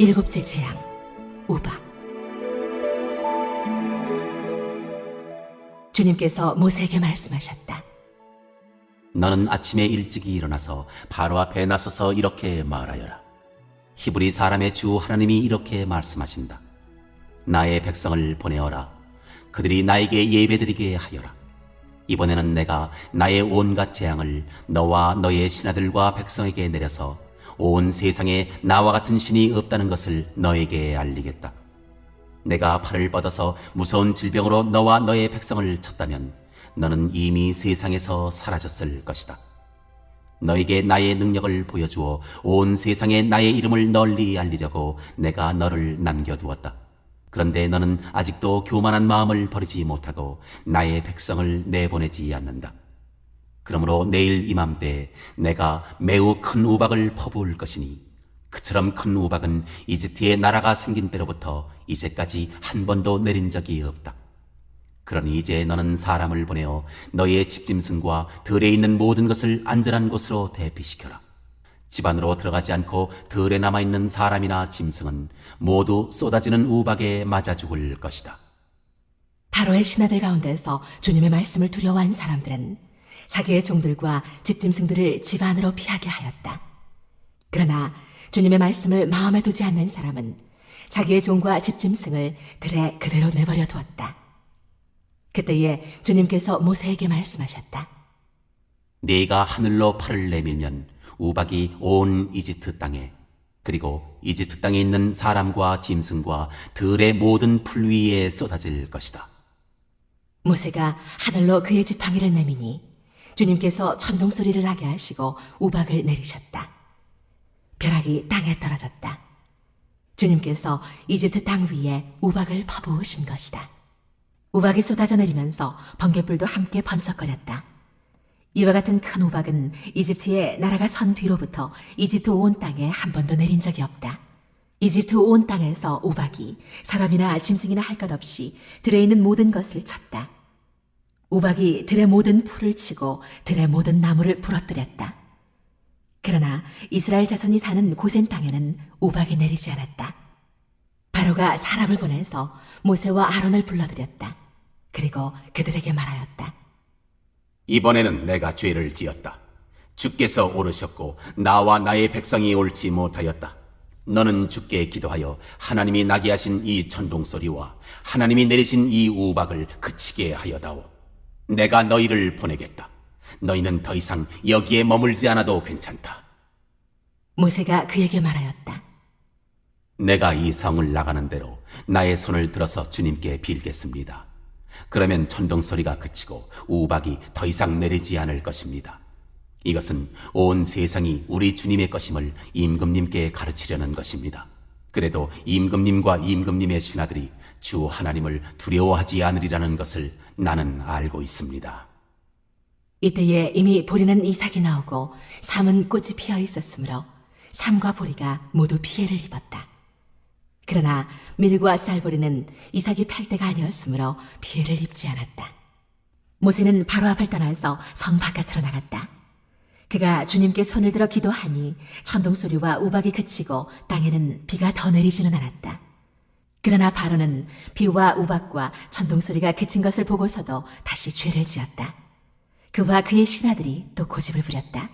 일곱째 재앙, 우박. 주님께서 모세에게 말씀하셨다. 너는 아침에 일찍이 일어나서 바로 앞에 나서서 이렇게 말하여라. 히브리 사람의 주 하나님이 이렇게 말씀하신다. 나의 백성을 보내어라. 그들이 나에게 예배드리게 하여라. 이번에는 내가 나의 온갖 재앙을 너와 너의 신하들과 백성에게 내려서 온 세상에 나와 같은 신이 없다는 것을 너에게 알리겠다. 내가 팔을 뻗어서 무서운 질병으로 너와 너의 백성을 쳤다면 너는 이미 세상에서 사라졌을 것이다. 너에게 나의 능력을 보여주어 온 세상에 나의 이름을 널리 알리려고 내가 너를 남겨두었다. 그런데 너는 아직도 교만한 마음을 버리지 못하고 나의 백성을 내보내지 않는다. 그러므로 내일 이맘때 내가 매우 큰 우박을 퍼부을 것이니 그처럼 큰 우박은 이집트의 나라가 생긴 때로부터 이제까지 한 번도 내린 적이 없다. 그러니 이제 너는 사람을 보내어 너의 집짐승과 들에 있는 모든 것을 안전한 곳으로 대피시켜라. 집 안으로 들어가지 않고 들에 남아있는 사람이나 짐승은 모두 쏟아지는 우박에 맞아 죽을 것이다. 바로의 신하들 가운데서 주님의 말씀을 두려워한 사람들은 자기의 종들과 집짐승들을 집 안으로 피하게 하였다. 그러나 주님의 말씀을 마음에 두지 않는 사람은 자기의 종과 집짐승을 들에 그대로 내버려 두었다. 그때에 주님께서 모세에게 말씀하셨다. 네가 하늘로 팔을 내밀면 우박이 온 이집트 땅에 그리고 이집트 땅에 있는 사람과 짐승과 들의 모든 풀 위에 쏟아질 것이다. 모세가 하늘로 그의 지팡이를 내미니 주님께서 천둥 소리를 나게 하시고 우박을 내리셨다. 벼락이 땅에 떨어졌다. 주님께서 이집트 땅 위에 우박을 퍼부으신 것이다. 우박이 쏟아져 내리면서 번갯불도 함께 번쩍거렸다. 이와 같은 큰 우박은 이집트의 나라가 선 뒤로부터 이집트 온 땅에 한 번도 내린 적이 없다. 이집트 온 땅에서 우박이 사람이나 짐승이나 할 것 없이 들에 있는 모든 것을 쳤다. 우박이 들의 모든 풀을 치고 들의 모든 나무를 부러뜨렸다. 그러나 이스라엘 자손이 사는 고센 땅에는 우박이 내리지 않았다. 바로가 사람을 보내서 모세와 아론을 불러들였다. 그리고 그들에게 말하였다. 이번에는 내가 죄를 지었다. 주께서 오르셨고 나와 나의 백성이 옳지 못하였다. 너는 주께 기도하여 하나님이 나게 하신 이 천둥 소리와 하나님이 내리신 이 우박을 그치게 하여다오. 내가 너희를 보내겠다. 너희는 더 이상 여기에 머물지 않아도 괜찮다. 모세가 그에게 말하였다. 내가 이 성을 나가는 대로 나의 손을 들어서 주님께 빌겠습니다. 그러면 천둥 소리가 그치고 우박이 더 이상 내리지 않을 것입니다. 이것은 온 세상이 우리 주님의 것임을 임금님께 가르치려는 것입니다. 그래도 임금님과 임금님의 신하들이 주 하나님을 두려워하지 않으리라는 것을 나는 알고 있습니다. 이때에 이미 보리는 이삭이 나오고 삼은 꽃이 피어 있었으므로 삼과 보리가 모두 피해를 입었다. 그러나 밀과 쌀보리는 이삭이 팔 때가 아니었으므로 피해를 입지 않았다. 모세는 바로 앞을 떠나서 성 바깥으로 나갔다. 그가 주님께 손을 들어 기도하니 천둥소리와 우박이 그치고 땅에는 비가 더 내리지는 않았다. 그러나 바로는 비와 우박과 천둥소리가 그친 것을 보고서도 다시 죄를 지었다. 그와 그의 신하들이 또 고집을 부렸다.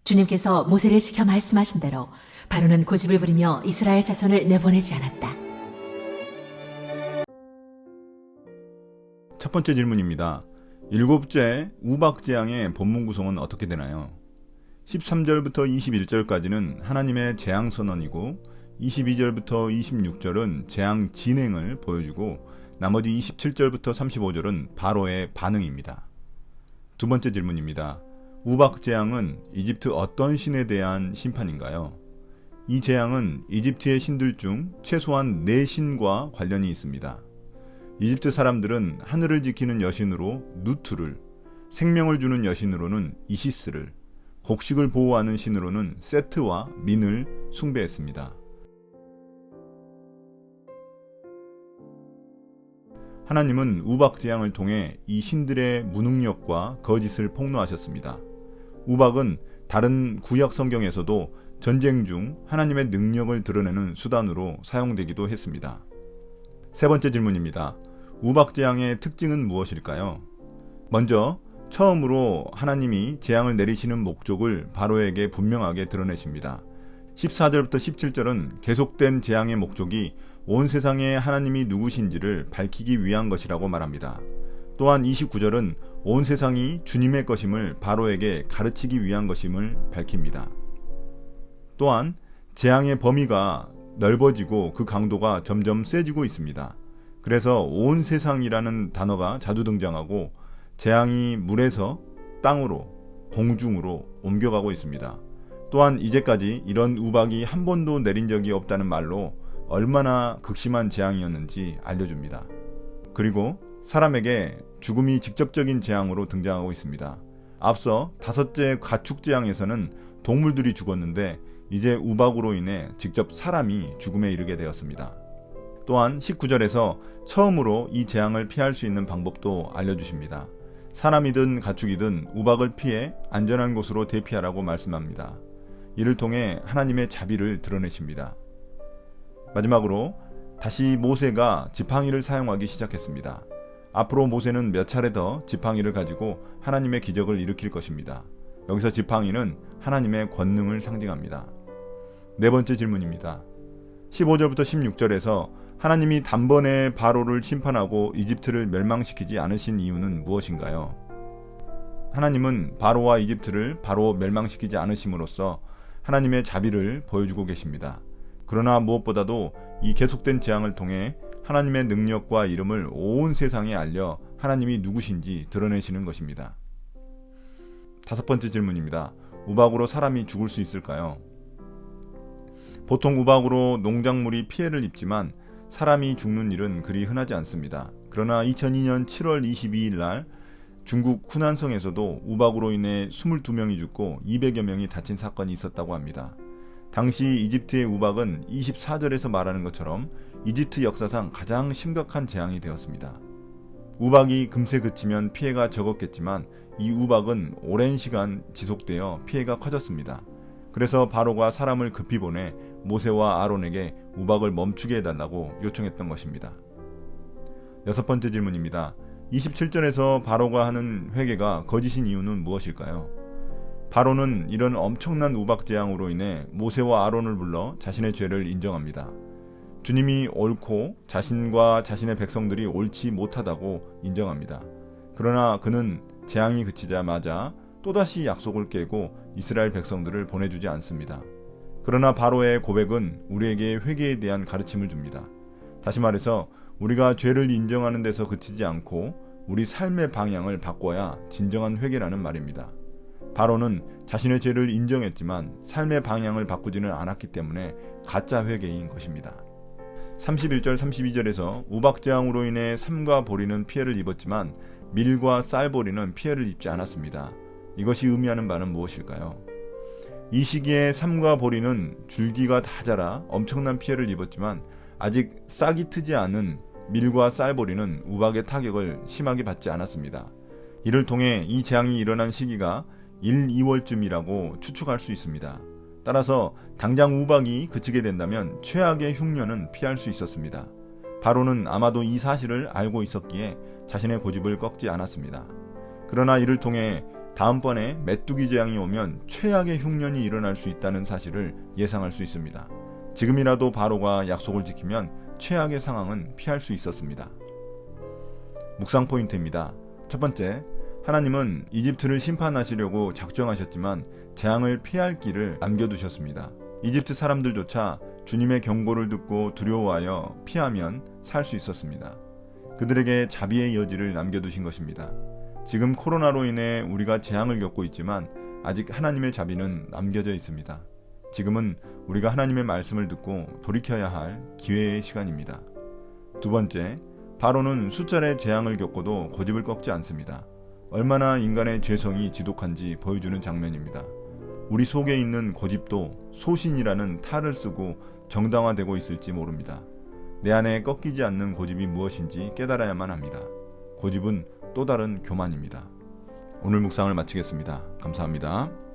주님께서 모세를 시켜 말씀하신 대로 바로는 고집을 부리며 이스라엘 자손을 내보내지 않았다. 첫 번째 질문입니다. 일곱째 우박 재앙의 본문 구성은 어떻게 되나요? 13절부터 21절까지는 하나님의 재앙 선언이고 22절부터 26절은 재앙 진행을 보여주고 나머지 27절부터 35절은 바로의 반응입니다. 두 번째 질문입니다. 우박 재앙은 이집트 어떤 신에 대한 심판인가요? 이 재앙은 이집트의 신들 중 최소한 4신과 관련이 있습니다. 이집트 사람들은 하늘을 지키는 여신으로 누트를, 생명을 주는 여신으로는 이시스를, 곡식을 보호하는 신으로는 세트와 민을 숭배했습니다. 하나님은 우박 재앙을 통해 이 신들의 무능력과 거짓을 폭로하셨습니다. 우박은 다른 구약 성경에서도 전쟁 중 하나님의 능력을 드러내는 수단으로 사용되기도 했습니다. 세 번째 질문입니다. 우박재앙의 특징은 무엇일까요? 먼저 처음으로 하나님이 재앙을 내리시는 목적을 바로에게 분명하게 드러내십니다. 14절부터 17절은 계속된 재앙의 목적이 온 세상에 하나님이 누구신지를 밝히기 위한 것이라고 말합니다. 또한 29절은 온 세상이 주님의 것임을 바로에게 가르치기 위한 것임을 밝힙니다. 또한 재앙의 범위가 넓어지고 그 강도가 점점 세지고 있습니다. 그래서 온 세상이라는 단어가 자주 등장하고 재앙이 물에서 땅으로, 공중으로 옮겨가고 있습니다. 또한 이제까지 이런 우박이 한 번도 내린 적이 없다는 말로 얼마나 극심한 재앙이었는지 알려줍니다. 그리고 사람에게 죽음이 직접적인 재앙으로 등장하고 있습니다. 앞서 5째 가축재앙에서는 동물들이 죽었는데 이제 우박으로 인해 직접 사람이 죽음에 이르게 되었습니다. 또한 19절에서 처음으로 이 재앙을 피할 수 있는 방법도 알려주십니다. 사람이든 가축이든 우박을 피해 안전한 곳으로 대피하라고 말씀합니다. 이를 통해 하나님의 자비를 드러내십니다. 마지막으로 다시 모세가 지팡이를 사용하기 시작했습니다. 앞으로 모세는 몇 차례 더 지팡이를 가지고 하나님의 기적을 일으킬 것입니다. 여기서 지팡이는 하나님의 권능을 상징합니다. 네 번째 질문입니다. 15절부터 16절에서 하나님이 단번에 바로를 심판하고 이집트를 멸망시키지 않으신 이유는 무엇인가요? 하나님은 바로와 이집트를 바로 멸망시키지 않으심으로써 하나님의 자비를 보여주고 계십니다. 그러나 무엇보다도 이 계속된 재앙을 통해 하나님의 능력과 이름을 온 세상에 알려 하나님이 누구신지 드러내시는 것입니다. 다섯 번째 질문입니다. 우박으로 사람이 죽을 수 있을까요? 보통 우박으로 농작물이 피해를 입지만 사람이 죽는 일은 그리 흔하지 않습니다. 그러나 2002년 7월 22일 날 중국 후난성에서도 우박으로 인해 22명이 죽고 200여 명이 다친 사건이 있었다고 합니다. 당시 이집트의 우박은 24절에서 말하는 것처럼 이집트 역사상 가장 심각한 재앙이 되었습니다. 우박이 금세 그치면 피해가 적었겠지만 이 우박은 오랜 시간 지속되어 피해가 커졌습니다. 그래서 바로가 사람을 급히 보내 모세와 아론에게 우박을 멈추게 해달라고 요청했던 것입니다. 여섯 번째 질문입니다. 27절에서 바로가 하는 회개가 거짓인 이유는 무엇일까요? 바로는 이런 엄청난 우박 재앙으로 인해 모세와 아론을 불러 자신의 죄를 인정합니다. 주님이 옳고 자신과 자신의 백성들이 옳지 못하다고 인정합니다. 그러나 그는 재앙이 그치자마자 또다시 약속을 깨고 이스라엘 백성들을 보내주지 않습니다. 그러나 바로의 고백은 우리에게 회개에 대한 가르침을 줍니다. 다시 말해서 우리가 죄를 인정하는 데서 그치지 않고 우리 삶의 방향을 바꿔야 진정한 회개라는 말입니다. 바로는 자신의 죄를 인정했지만 삶의 방향을 바꾸지는 않았기 때문에 가짜 회개인 것입니다. 31절 32절에서 우박재앙으로 인해 삼과 보리는 피해를 입었지만 밀과 쌀보리는 피해를 입지 않았습니다. 이것이 의미하는 바는 무엇일까요? 이 시기에 삼과 보리는 줄기가 다 자라 엄청난 피해를 입었지만 아직 싹이 트지 않은 밀과 쌀보리는 우박의 타격을 심하게 받지 않았습니다. 이를 통해 이 재앙이 일어난 시기가 1, 2월쯤이라고 추측할 수 있습니다. 따라서 당장 우박이 그치게 된다면 최악의 흉년은 피할 수 있었습니다. 바로는 아마도 이 사실을 알고 있었기에 자신의 고집을 꺾지 않았습니다. 그러나 이를 통해 다음번에 메뚜기 재앙이 오면 최악의 흉년이 일어날 수 있다는 사실을 예상할 수 있습니다. 지금이라도 바로가 약속을 지키면 최악의 상황은 피할 수 있었습니다. 묵상 포인트입니다. 첫 번째, 하나님은 이집트를 심판하시려고 작정하셨지만 재앙을 피할 길을 남겨두셨습니다. 이집트 사람들조차 주님의 경고를 듣고 두려워하여 피하면 살 수 있었습니다. 그들에게 자비의 여지를 남겨두신 것입니다. 지금 코로나로 인해 우리가 재앙을 겪고 있지만 아직 하나님의 자비는 남겨져 있습니다. 지금은 우리가 하나님의 말씀을 듣고 돌이켜야 할 기회의 시간입니다. 두 번째, 바로는 수차례 재앙을 겪고도 고집을 꺾지 않습니다. 얼마나 인간의 죄성이 지독한지 보여주는 장면입니다. 우리 속에 있는 고집도 소신이라는 탈을 쓰고 정당화되고 있을지 모릅니다. 내 안에 꺾이지 않는 고집이 무엇인지 깨달아야만 합니다. 고집은 또 다른 교만입니다. 오늘 묵상을 마치겠습니다. 감사합니다.